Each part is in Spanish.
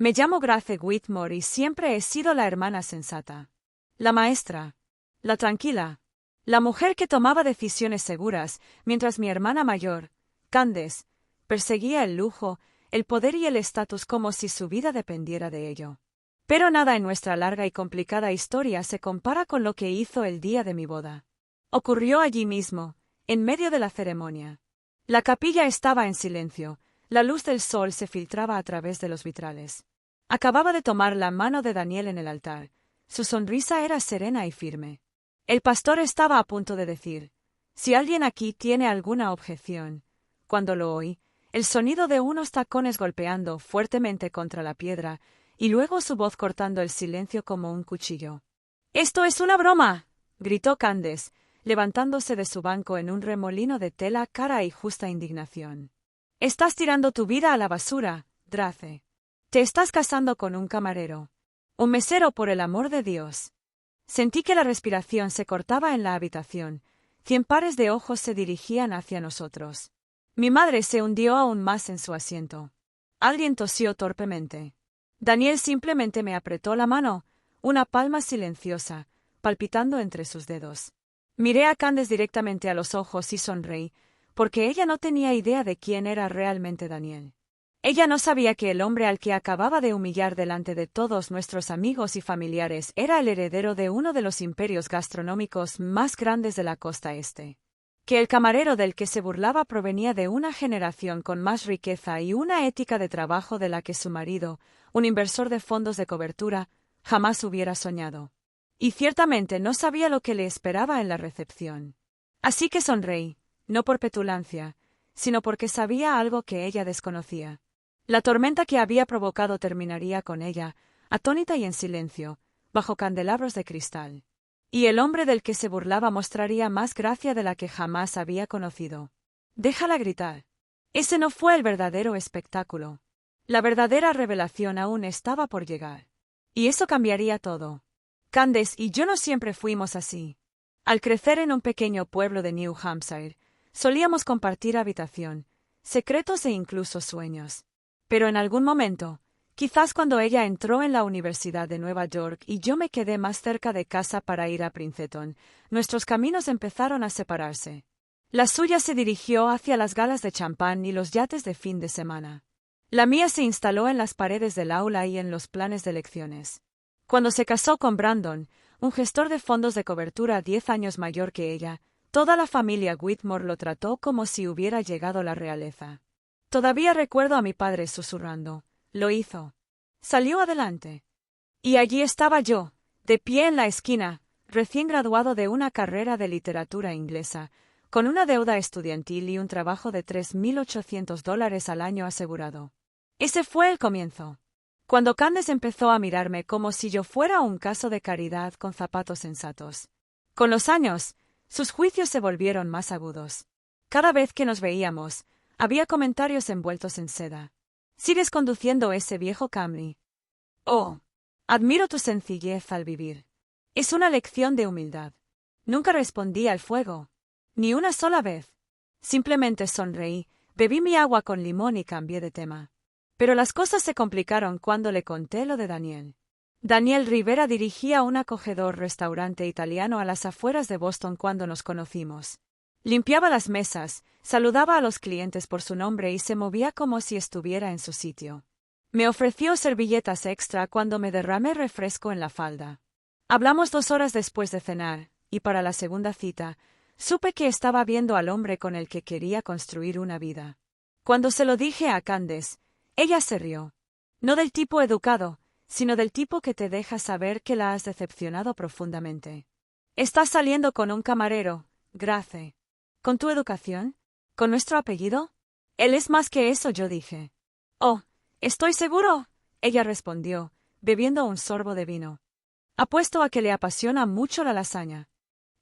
Me llamo Grace Whitmore y siempre he sido la hermana sensata. La maestra. La tranquila. La mujer que tomaba decisiones seguras, mientras mi hermana mayor, Candace, perseguía el lujo, el poder y el estatus como si su vida dependiera de ello. Pero nada en nuestra larga y complicada historia se compara con lo que hizo el día de mi boda. Ocurrió allí mismo, en medio de la ceremonia. La capilla estaba en silencio, la luz del sol se filtraba a través de los vitrales. Acababa de tomar la mano de Daniel en el altar. Su sonrisa era serena y firme. El pastor estaba a punto de decir: «Si alguien aquí tiene alguna objeción», cuando lo oí, el sonido de unos tacones golpeando fuertemente contra la piedra, y luego su voz cortando el silencio como un cuchillo. «¡Esto es una broma!», gritó Candace, levantándose de su banco en un remolino de tela cara y justa indignación. «Estás tirando tu vida a la basura, Grace. Te estás casando con un camarero. Un mesero, por el amor de Dios». Sentí que la respiración se cortaba en la habitación. 100 pares de ojos se dirigían hacia nosotros. Mi madre se hundió aún más en su asiento. Alguien tosió torpemente. Daniel simplemente me apretó la mano, una palma silenciosa, palpitando entre sus dedos. Miré a Candace directamente a los ojos y sonreí, porque ella no tenía idea de quién era realmente Daniel. Ella no sabía que el hombre al que acababa de humillar delante de todos nuestros amigos y familiares era el heredero de uno de los imperios gastronómicos más grandes de la costa este. Que el camarero del que se burlaba provenía de una generación con más riqueza y una ética de trabajo de la que su marido, un inversor de fondos de cobertura, jamás hubiera soñado. Y ciertamente no sabía lo que le esperaba en la recepción. Así que sonreí, no por petulancia, sino porque sabía algo que ella desconocía. La tormenta que había provocado terminaría con ella, atónita y en silencio, bajo candelabros de cristal. Y el hombre del que se burlaba mostraría más gracia de la que jamás había conocido. «Déjala gritar». Ese no fue el verdadero espectáculo. La verdadera revelación aún estaba por llegar. Y eso cambiaría todo. Candace y yo no siempre fuimos así. Al crecer en un pequeño pueblo de New Hampshire, solíamos compartir habitación, secretos e incluso sueños. Pero en algún momento, quizás cuando ella entró en la Universidad de Nueva York y yo me quedé más cerca de casa para ir a Princeton, nuestros caminos empezaron a separarse. La suya se dirigió hacia las galas de champán y los yates de fin de semana. La mía se instaló en las paredes del aula y en los planes de lecciones. Cuando se casó con Brandon, un gestor de fondos de cobertura 10 años mayor que ella, toda la familia Whitmore lo trató como si hubiera llegado la realeza. Todavía recuerdo a mi padre susurrando: «Lo hizo. Salió adelante». Y allí estaba yo, de pie en la esquina, recién graduado de una carrera de literatura inglesa, con una deuda estudiantil y un trabajo de $3,800 al año asegurado. Ese fue el comienzo. Cuando Candace empezó a mirarme como si yo fuera un caso de caridad con zapatos sensatos. Con los años, sus juicios se volvieron más agudos. Cada vez que nos veíamos, había comentarios envueltos en seda. «¿Sigues conduciendo ese viejo Camry? Oh, admiro tu sencillez al vivir. Es una lección de humildad». Nunca respondí al fuego. Ni una sola vez. Simplemente sonreí, bebí mi agua con limón y cambié de tema. Pero las cosas se complicaron cuando le conté lo de Daniel. Daniel Rivera dirigía un acogedor restaurante italiano a las afueras de Boston cuando nos conocimos. Limpiaba las mesas, saludaba a los clientes por su nombre y se movía como si estuviera en su sitio. Me ofreció servilletas extra cuando me derramé refresco en la falda. Hablamos 2 horas después de cenar, y para la segunda cita, supe que estaba viendo al hombre con el que quería construir una vida. Cuando se lo dije a Candace, ella se rió. No del tipo educado, sino del tipo que te deja saber que la has decepcionado profundamente. «Estás saliendo con un camarero, Grace. ¿Con tu educación? ¿Con nuestro apellido?» «Él es más que eso», yo dije. «Oh, estoy seguro», ella respondió, bebiendo un sorbo de vino. «Apuesto a que le apasiona mucho la lasaña».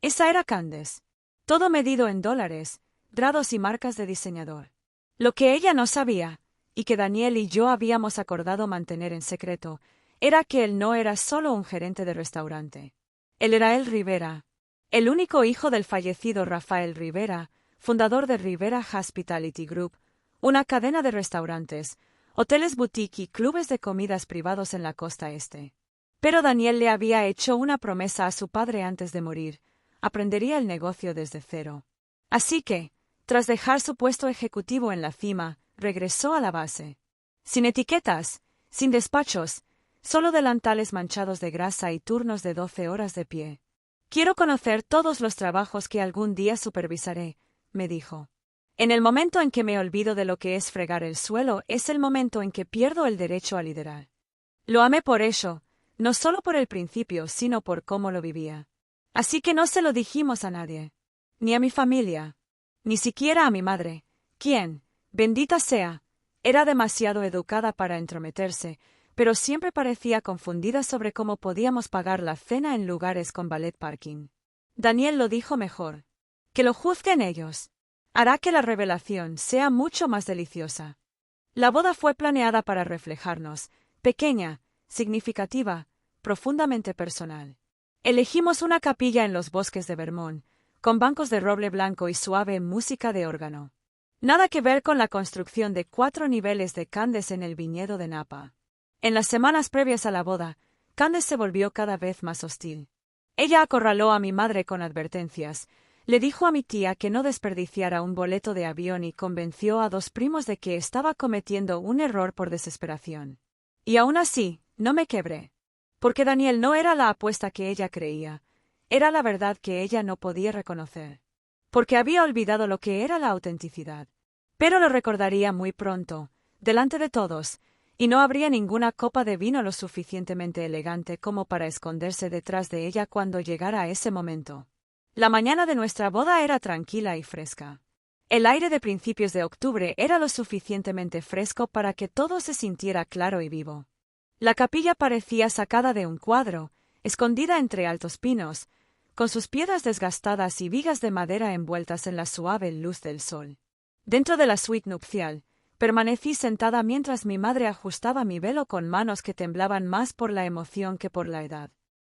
Esa era Candace. Todo medido en dólares, grados y marcas de diseñador. Lo que ella no sabía, y que Daniel y yo habíamos acordado mantener en secreto, era que él no era solo un gerente de restaurante. Él era el Rivera, el único hijo del fallecido Rafael Rivera, fundador de Rivera Hospitality Group, una cadena de restaurantes, hoteles boutique y clubes de comidas privados en la costa este. Pero Daniel le había hecho una promesa a su padre antes de morir: aprendería el negocio desde cero. Así que, tras dejar su puesto ejecutivo en la cima, regresó a la base. Sin etiquetas, sin despachos, solo delantales manchados de grasa y turnos de 12 horas de pie. Quiero conocer todos los trabajos que algún día supervisaré, me dijo. En el momento en que me olvido de lo que es fregar el suelo, es el momento en que pierdo el derecho a liderar. Lo amé por ello, no solo por el principio, sino por cómo lo vivía. Así que no se lo dijimos a nadie. Ni a mi familia. Ni siquiera a mi madre, quien, bendita sea, era demasiado educada para entrometerse, pero siempre parecía confundida sobre cómo podíamos pagar la cena en lugares con ballet parking. Daniel lo dijo mejor. Que lo juzguen ellos. Hará que la revelación sea mucho más deliciosa. La boda fue planeada para reflejarnos, pequeña, significativa, profundamente personal. Elegimos una capilla en los bosques de Vermont, con bancos de roble blanco y suave música de órgano. Nada que ver con la construcción de 4 niveles de Candace en el viñedo de Napa. En las semanas previas a la boda, Candace se volvió cada vez más hostil. Ella acorraló a mi madre con advertencias, le dijo a mi tía que no desperdiciara un boleto de avión y convenció a 2 primos de que estaba cometiendo un error por desesperación. Y aún así, no me quebré. Porque Daniel no era la apuesta que ella creía, era la verdad que ella no podía reconocer. Porque había olvidado lo que era la autenticidad. Pero lo recordaría muy pronto, delante de todos, y no habría ninguna copa de vino lo suficientemente elegante como para esconderse detrás de ella cuando llegara ese momento. La mañana de nuestra boda era tranquila y fresca. El aire de principios de octubre era lo suficientemente fresco para que todo se sintiera claro y vivo. La capilla parecía sacada de un cuadro, escondida entre altos pinos, con sus piedras desgastadas y vigas de madera envueltas en la suave luz del sol. Dentro de la suite nupcial, permanecí sentada mientras mi madre ajustaba mi velo con manos que temblaban más por la emoción que por la edad.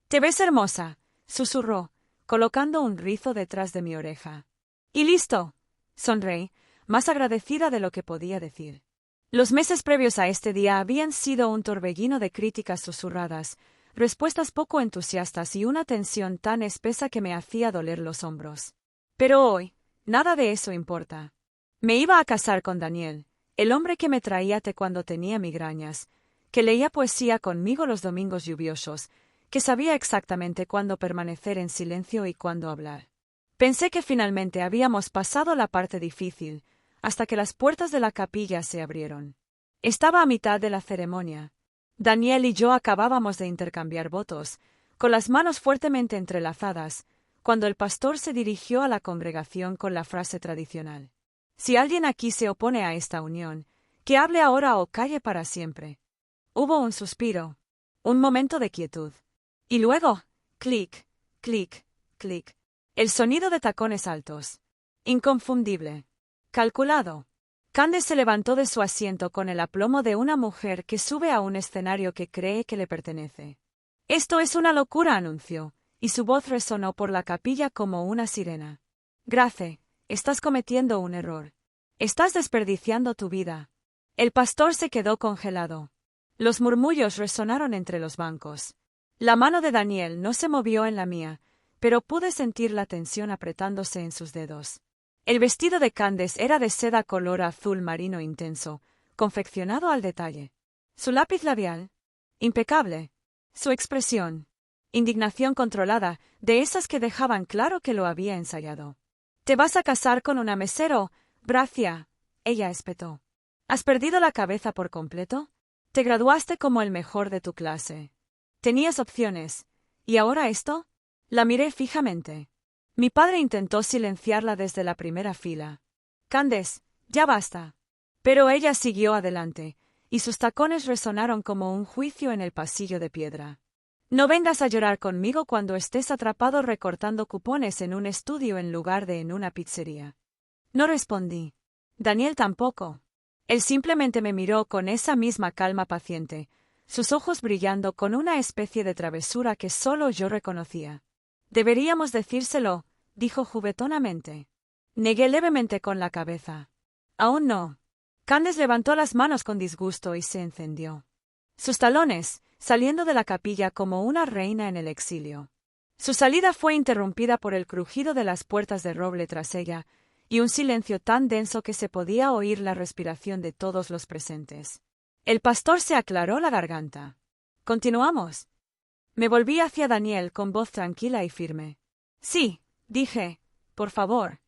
«Te ves hermosa», susurró, colocando un rizo detrás de mi oreja. «Y listo», sonreí, más agradecida de lo que podía decir. Los meses previos a este día habían sido un torbellino de críticas susurradas, respuestas poco entusiastas y una tensión tan espesa que me hacía doler los hombros. Pero hoy, nada de eso importa. Me iba a casar con Daniel, el hombre que me traía té cuando tenía migrañas, que leía poesía conmigo los domingos lluviosos, que sabía exactamente cuándo permanecer en silencio y cuándo hablar. Pensé que finalmente habíamos pasado la parte difícil, hasta que las puertas de la capilla se abrieron. Estaba a mitad de la ceremonia. Daniel y yo acabábamos de intercambiar votos, con las manos fuertemente entrelazadas, cuando el pastor se dirigió a la congregación con la frase tradicional: «Si alguien aquí se opone a esta unión, que hable ahora o calle para siempre». Hubo un suspiro, un momento de quietud. Y luego, clic, clic, clic. El sonido de tacones altos. Inconfundible. Calculado. Candace se levantó de su asiento con el aplomo de una mujer que sube a un escenario que cree que le pertenece. «Esto es una locura», anunció, y su voz resonó por la capilla como una sirena. «Grace, estás cometiendo un error. Estás desperdiciando tu vida». El pastor se quedó congelado. Los murmullos resonaron entre los bancos. La mano de Daniel no se movió en la mía, pero pude sentir la tensión apretándose en sus dedos. El vestido de Candace era de seda color azul marino intenso, confeccionado al detalle. Su lápiz labial, impecable. Su expresión, indignación controlada, de esas que dejaban claro que lo había ensayado. «¿Te vas a casar con una mesero, Bracia?», ella espetó. «¿Has perdido la cabeza por completo? Te graduaste como el mejor de tu clase. Tenías opciones. ¿Y ahora esto?». La miré fijamente. Mi padre intentó silenciarla desde la primera fila. «Candace, ya basta». Pero ella siguió adelante, y sus tacones resonaron como un juicio en el pasillo de piedra. «No vengas a llorar conmigo cuando estés atrapado recortando cupones en un estudio en lugar de en una pizzería». No respondí. Daniel tampoco. Él simplemente me miró con esa misma calma paciente, sus ojos brillando con una especie de travesura que solo yo reconocía. «Deberíamos decírselo», dijo juguetonamente. Negué levemente con la cabeza. «Aún no». Candace levantó las manos con disgusto y se encendió. Sus talones, saliendo de la capilla como una reina en el exilio. Su salida fue interrumpida por el crujido de las puertas de roble tras ella, y un silencio tan denso que se podía oír la respiración de todos los presentes. El pastor se aclaró la garganta. «¿Continuamos?» Me volví hacia Daniel con voz tranquila y firme. «Sí», dije, «por favor».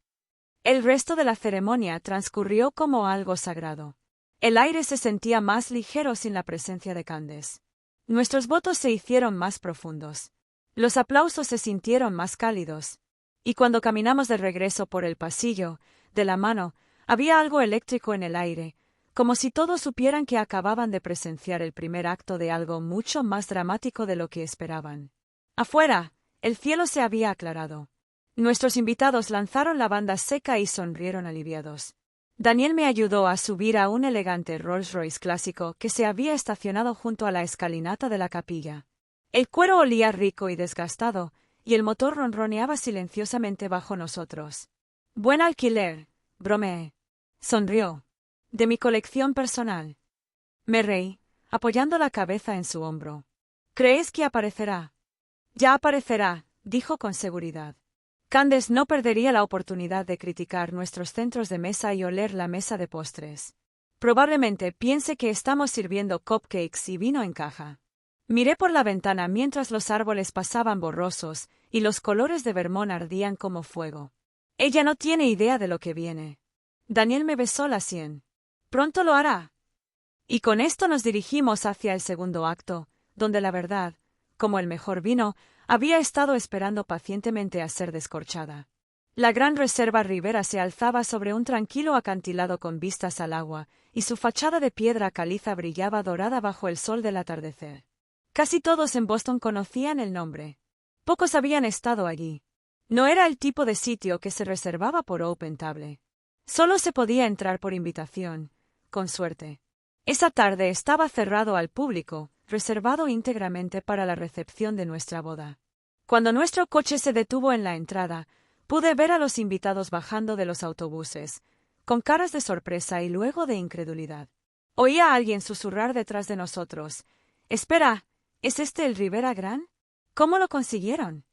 El resto de la ceremonia transcurrió como algo sagrado. El aire se sentía más ligero sin la presencia de Candace. Nuestros votos se hicieron más profundos. Los aplausos se sintieron más cálidos. Y cuando caminamos de regreso por el pasillo, de la mano, había algo eléctrico en el aire, como si todos supieran que acababan de presenciar el primer acto de algo mucho más dramático de lo que esperaban. Afuera, el cielo se había aclarado. Nuestros invitados lanzaron la banda seca y sonrieron aliviados. Daniel me ayudó a subir a un elegante Rolls-Royce clásico que se había estacionado junto a la escalinata de la capilla. El cuero olía rico y desgastado, y el motor ronroneaba silenciosamente bajo nosotros. «Buen alquiler», bromeé. Sonrió. «De mi colección personal». Me reí, apoyando la cabeza en su hombro. «¿Crees que aparecerá?» «Ya aparecerá», dijo con seguridad. Candace no perdería la oportunidad de criticar nuestros centros de mesa y oler la mesa de postres. Probablemente piense que estamos sirviendo cupcakes y vino en caja. Miré por la ventana mientras los árboles pasaban borrosos y los colores de Vermont ardían como fuego. Ella no tiene idea de lo que viene. Daniel me besó la sien. Pronto lo hará. Y con esto nos dirigimos hacia el segundo acto, donde la verdad, como el mejor vino, había estado esperando pacientemente a ser descorchada. La gran reserva Rivera se alzaba sobre un tranquilo acantilado con vistas al agua, y su fachada de piedra caliza brillaba dorada bajo el sol del atardecer. Casi todos en Boston conocían el nombre. Pocos habían estado allí. No era el tipo de sitio que se reservaba por Open Table. Solo se podía entrar por invitación, con suerte. Esa tarde estaba cerrado al público, reservado íntegramente para la recepción de nuestra boda. Cuando nuestro coche se detuvo en la entrada, pude ver a los invitados bajando de los autobuses, con caras de sorpresa y luego de incredulidad. Oí a alguien susurrar detrás de nosotros. «Espera, ¿es este el Rivera Gran? ¿Cómo lo consiguieron?»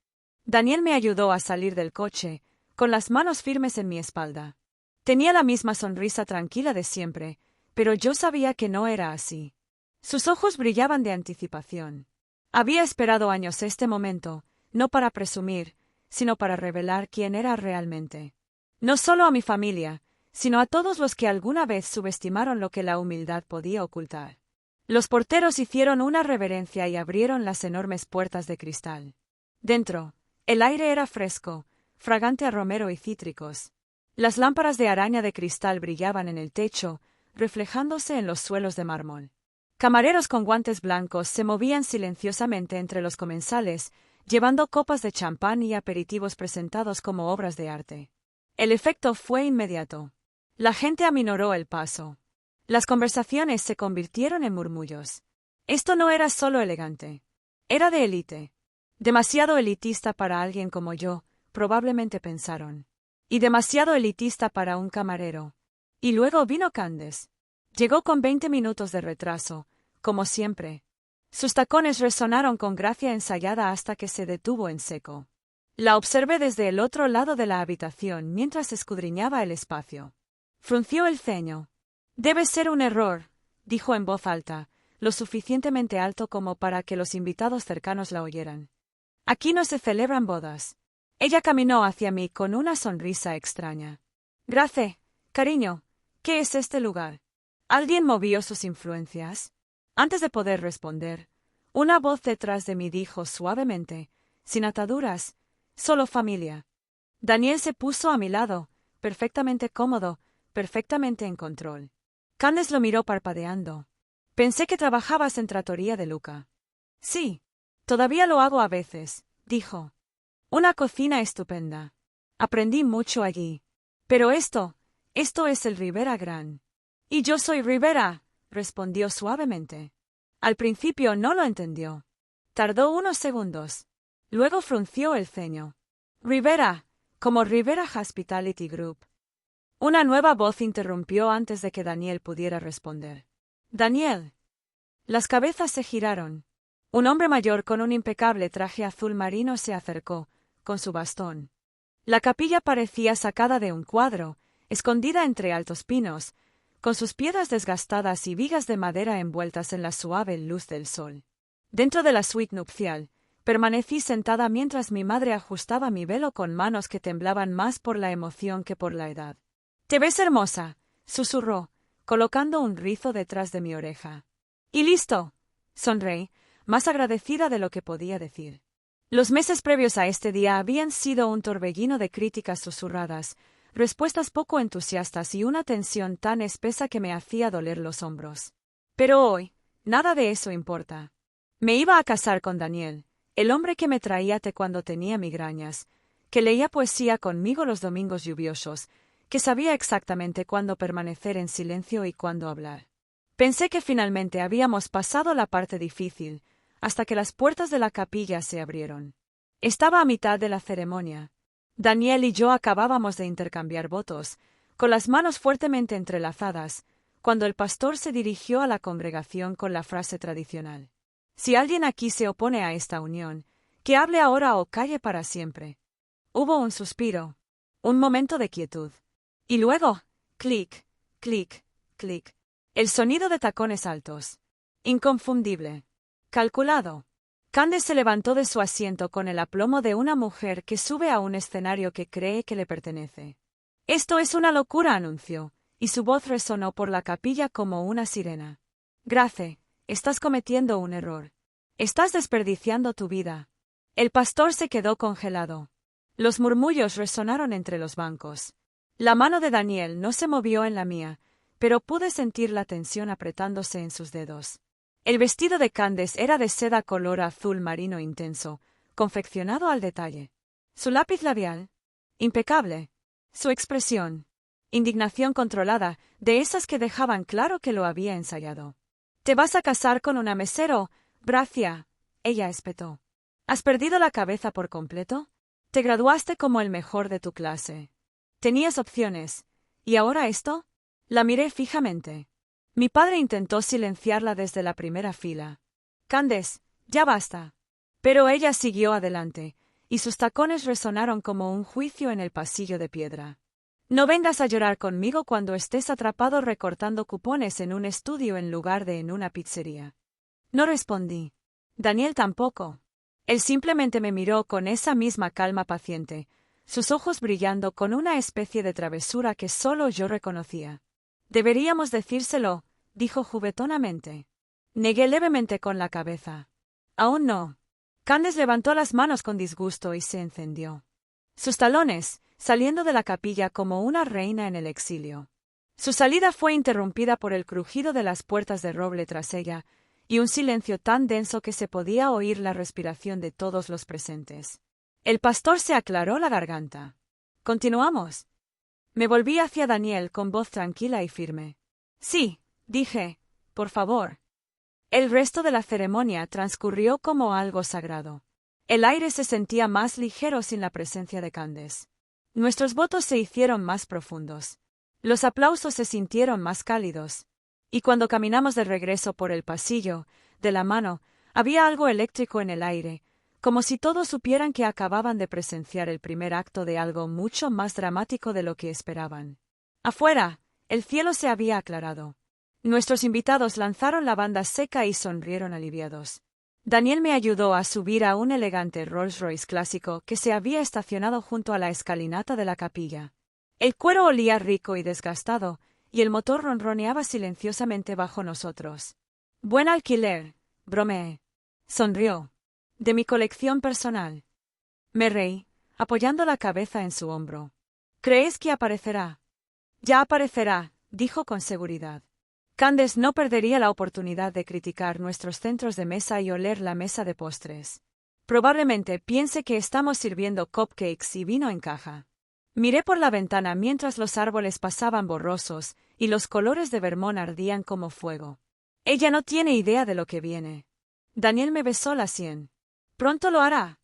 Daniel me ayudó a salir del coche, con las manos firmes en mi espalda. Tenía la misma sonrisa tranquila de siempre, pero yo sabía que no era así. Sus ojos brillaban de anticipación. Había esperado años este momento, no para presumir, sino para revelar quién era realmente. No solo a mi familia, sino a todos los que alguna vez subestimaron lo que la humildad podía ocultar. Los porteros hicieron una reverencia y abrieron las enormes puertas de cristal. Dentro, el aire era fresco, fragante a romero y cítricos. Las lámparas de araña de cristal brillaban en el techo, reflejándose en los suelos de mármol. Camareros con guantes blancos se movían silenciosamente entre los comensales, llevando copas de champán y aperitivos presentados como obras de arte. El efecto fue inmediato. La gente aminoró el paso. Las conversaciones se convirtieron en murmullos. Esto no era solo elegante. Era de élite. Demasiado elitista para alguien como yo, probablemente pensaron. Y demasiado elitista para un camarero. Y luego vino Candace. Llegó con 20 minutos de retraso, como siempre. Sus tacones resonaron con gracia ensayada hasta que se detuvo en seco. La observé desde el otro lado de la habitación mientras escudriñaba el espacio. Frunció el ceño. «Debe ser un error», dijo en voz alta, lo suficientemente alto como para que los invitados cercanos la oyeran. «Aquí no se celebran bodas». Ella caminó hacia mí con una sonrisa extraña. «Grace, cariño, ¿qué es este lugar?» ¿Alguien movió sus influencias? Antes de poder responder, una voz detrás de mí dijo suavemente, sin ataduras, «Solo familia». Daniel se puso a mi lado, perfectamente cómodo, perfectamente en control. Candace lo miró parpadeando. «Pensé que trabajabas en Trattoria de Luca». «Sí, todavía lo hago a veces», dijo. «Una cocina estupenda. Aprendí mucho allí. Pero esto es el Rivera Gran». «Y yo soy Rivera», respondió suavemente. Al principio no lo entendió. Tardó unos segundos. Luego frunció el ceño. «Rivera, como Rivera Hospitality Group». Una nueva voz interrumpió antes de que Daniel pudiera responder. Daniel. Las cabezas se giraron. Un hombre mayor con un impecable traje azul marino se acercó, con su bastón. La capilla parecía sacada de un cuadro, escondida entre altos pinos, con sus piedras desgastadas y vigas de madera envueltas en la suave luz del sol. Dentro de la suite nupcial, permanecí sentada mientras mi madre ajustaba mi velo con manos que temblaban más por la emoción que por la edad. «Te ves hermosa», susurró, colocando un rizo detrás de mi oreja. «Y listo», sonreí, más agradecida de lo que podía decir. Los meses previos a este día habían sido un torbellino de críticas susurradas, respuestas poco entusiastas y una tensión tan espesa que me hacía doler los hombros. Pero hoy, nada de eso importa. Me iba a casar con Daniel, el hombre que me traía té cuando tenía migrañas, que leía poesía conmigo los domingos lluviosos, que sabía exactamente cuándo permanecer en silencio y cuándo hablar. Pensé que finalmente habíamos pasado la parte difícil, hasta que las puertas de la capilla se abrieron. Estaba a mitad de la ceremonia. Daniel y yo acabábamos de intercambiar votos, con las manos fuertemente entrelazadas, cuando el pastor se dirigió a la congregación con la frase tradicional. Si alguien aquí se opone a esta unión, que hable ahora o calle para siempre. Hubo un suspiro, un momento de quietud. Y luego, clic, clic, clic. El sonido de tacones altos. Inconfundible. Calculado. Candace se levantó de su asiento con el aplomo de una mujer que sube a un escenario que cree que le pertenece. «Esto es una locura», anunció, y su voz resonó por la capilla como una sirena. «Grace, estás cometiendo un error. Estás desperdiciando tu vida». El pastor se quedó congelado. Los murmullos resonaron entre los bancos. La mano de Daniel no se movió en la mía, pero pude sentir la tensión apretándose en sus dedos. El vestido de Candace era de seda color azul marino intenso, confeccionado al detalle. Su lápiz labial, impecable. Su expresión, indignación controlada, de esas que dejaban claro que lo había ensayado. «¿Te vas a casar con una mesero, Bracia?», ella espetó. «¿Has perdido la cabeza por completo? Te graduaste como el mejor de tu clase. Tenías opciones. ¿Y ahora esto?». La miré fijamente. Mi padre intentó silenciarla desde la primera fila. «Candace, ya basta». Pero ella siguió adelante, y sus tacones resonaron como un juicio en el pasillo de piedra. «No vengas a llorar conmigo cuando estés atrapado recortando cupones en un estudio en lugar de en una pizzería». No respondí. Daniel tampoco. Él simplemente me miró con esa misma calma paciente, sus ojos brillando con una especie de travesura que solo yo reconocía. «Deberíamos decírselo», dijo juguetonamente. Negué levemente con la cabeza. «Aún no». Candace levantó las manos con disgusto y se encendió. Sus talones, saliendo de la capilla como una reina en el exilio. Su salida fue interrumpida por el crujido de las puertas de roble tras ella, y un silencio tan denso que se podía oír la respiración de todos los presentes. El pastor se aclaró la garganta. «¿Continuamos?». Me volví hacia Daniel con voz tranquila y firme. «Sí», dije, «por favor». El resto de la ceremonia transcurrió como algo sagrado. El aire se sentía más ligero sin la presencia de Candace. Nuestros votos se hicieron más profundos. Los aplausos se sintieron más cálidos. Y cuando caminamos de regreso por el pasillo, de la mano, había algo eléctrico en el aire, como si todos supieran que acababan de presenciar el primer acto de algo mucho más dramático de lo que esperaban. Afuera, el cielo se había aclarado. Nuestros invitados lanzaron la banda seca y sonrieron aliviados. Daniel me ayudó a subir a un elegante Rolls-Royce clásico que se había estacionado junto a la escalinata de la capilla. El cuero olía rico y desgastado, y el motor ronroneaba silenciosamente bajo nosotros. «Buen alquiler», bromeé. Sonrió. «De mi colección personal». Me reí, apoyando la cabeza en su hombro. «¿Crees que aparecerá?». «Ya aparecerá», dijo con seguridad. Candace no perdería la oportunidad de criticar nuestros centros de mesa y oler la mesa de postres. Probablemente piense que estamos sirviendo cupcakes y vino en caja. Miré por la ventana mientras los árboles pasaban borrosos y los colores de Vermont ardían como fuego. Ella no tiene idea de lo que viene. Daniel me besó la sien. «Pronto lo hará».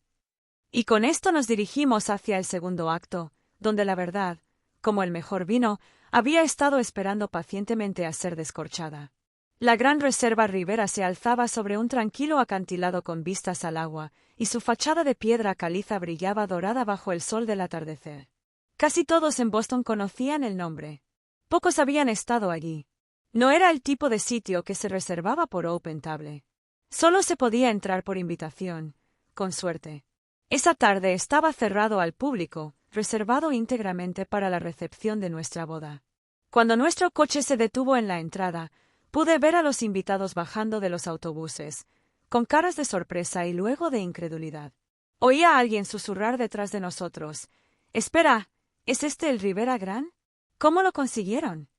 Y con esto nos dirigimos hacia el segundo acto, donde la verdad, como el mejor vino, había estado esperando pacientemente a ser descorchada. La gran reserva Ribera se alzaba sobre un tranquilo acantilado con vistas al agua, y su fachada de piedra caliza brillaba dorada bajo el sol del atardecer. Casi todos en Boston conocían el nombre. Pocos habían estado allí. No era el tipo de sitio que se reservaba por Open Table. Solo se podía entrar por invitación, con suerte. Esa tarde estaba cerrado al público, reservado íntegramente para la recepción de nuestra boda. Cuando nuestro coche se detuvo en la entrada, pude ver a los invitados bajando de los autobuses, con caras de sorpresa y luego de incredulidad. Oía a alguien susurrar detrás de nosotros: «Espera, ¿es este el Ribera Gran? ¿Cómo lo consiguieron?»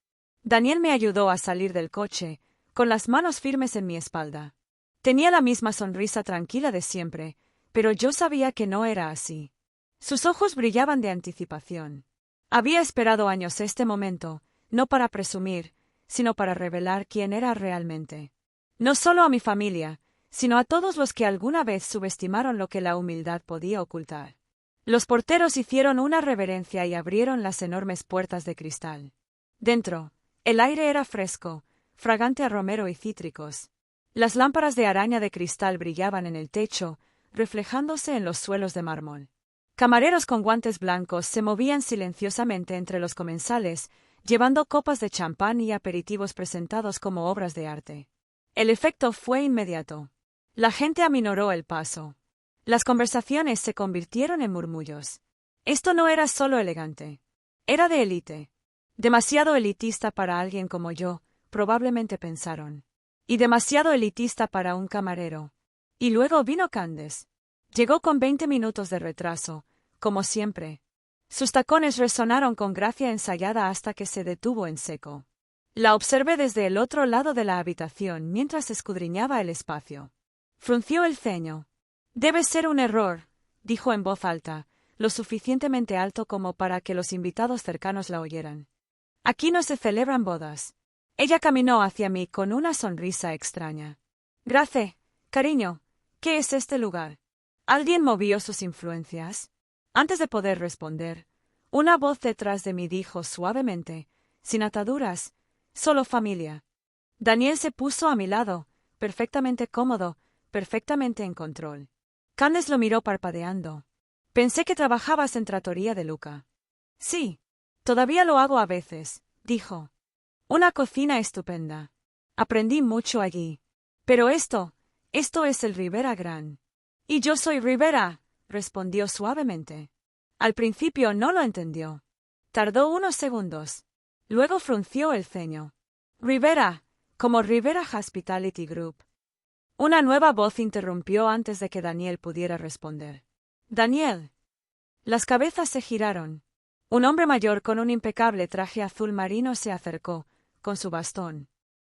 Daniel me ayudó a salir del coche, con las manos firmes en mi espalda. Tenía la misma sonrisa tranquila de siempre, pero yo sabía que no era así. Sus ojos brillaban de anticipación. Había esperado años este momento, no para presumir, sino para revelar quién era realmente. No solo a mi familia, sino a todos los que alguna vez subestimaron lo que la humildad podía ocultar. Los porteros hicieron una reverencia y abrieron las enormes puertas de cristal. Dentro, el aire era fresco, fragante a romero y cítricos. Las lámparas de araña de cristal brillaban en el techo, reflejándose en los suelos de mármol. Camareros con guantes blancos se movían silenciosamente entre los comensales, llevando copas de champán y aperitivos presentados como obras de arte. El efecto fue inmediato. La gente aminoró el paso. Las conversaciones se convirtieron en murmullos. Esto no era solo elegante. Era de élite. Demasiado elitista para alguien como yo, probablemente pensaron. Y demasiado elitista para un camarero. Y luego vino Candace. Llegó con 20 minutos de retraso, como siempre. Sus tacones resonaron con gracia ensayada hasta que se detuvo en seco. La observé desde el otro lado de la habitación mientras escudriñaba el espacio. Frunció el ceño. «Debe ser un error», dijo en voz alta, lo suficientemente alto como para que los invitados cercanos la oyeran. «Aquí no se celebran bodas». Ella caminó hacia mí con una sonrisa extraña. «Grace, cariño, ¿qué es este lugar?» ¿Alguien movió sus influencias? Antes de poder responder, una voz detrás de mí dijo suavemente, sin ataduras: «Solo familia». Daniel se puso a mi lado, perfectamente cómodo, perfectamente en control. Candace lo miró parpadeando. «Pensé que trabajabas en Trattoria de Luca». «Sí, todavía lo hago a veces», dijo. «Una cocina estupenda. Aprendí mucho allí. Pero esto es el Ribera Gran». «Y yo soy Ribera», respondió suavemente. Al principio no lo entendió. Tardó unos segundos. Luego frunció el ceño. «Ribera, como Ribera Hospitality Group». Una nueva voz interrumpió antes de que Daniel pudiera responder. «Daniel». Las cabezas se giraron. Un hombre mayor con un impecable traje azul marino se acercó, con su bastón.